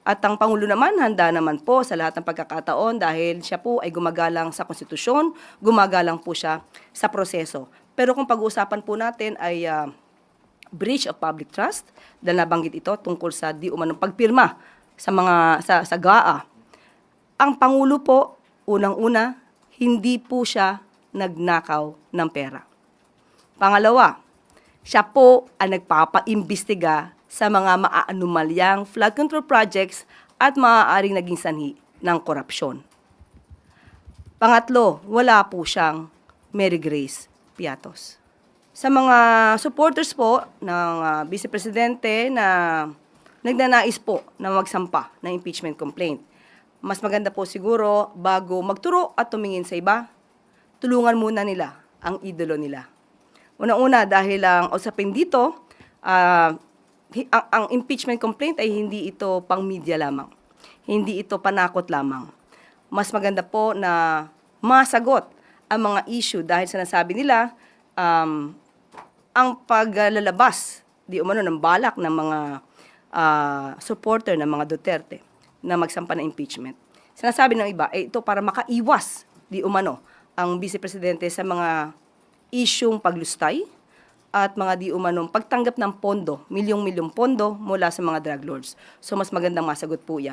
At ang Pangulo naman, handa naman po sa lahat ng pagkakataon dahil siya po ay gumagalang sa konstitusyon, gumagalang po siya sa proseso. Pero kung pag-uusapan po natin ay breach of public trust, dahil nabanggit ito tungkol sa di umanong pagpirma sa GAA. Ang Pangulo po, unang-una, hindi po siya nagnakaw ng pera. Pangalawa, siya po ang nagpapaimbestiga sa mga maaanumalyang flood control projects at maaaring naging sanhi ng korupsyon. Pangatlo, wala po siyang Mary Grace Piatos. Sa mga supporters po ng Vice Presidente na nagnanais po na magsampa ng impeachment complaint, mas maganda po siguro bago magturo at tumingin sa iba, tulungan muna nila ang idolo nila. Unang-una dahil ang usapin dito, ang impeachment complaint ay hindi ito pang media lamang. Hindi ito panakot lamang. Mas maganda po na masagot ang mga issue dahil sinasabi nila ang paglalabas di umano ng balak ng mga supporter ng mga Duterte na magsampa ng impeachment. Sinasabi ng iba, ito para makaiwas di umano ang Vice Presidente sa mga isyung paglustay at mga di umanong pagtanggap ng pondo, milyong-milyong pondo mula sa mga drug lords. So mas magandang masagot po yan.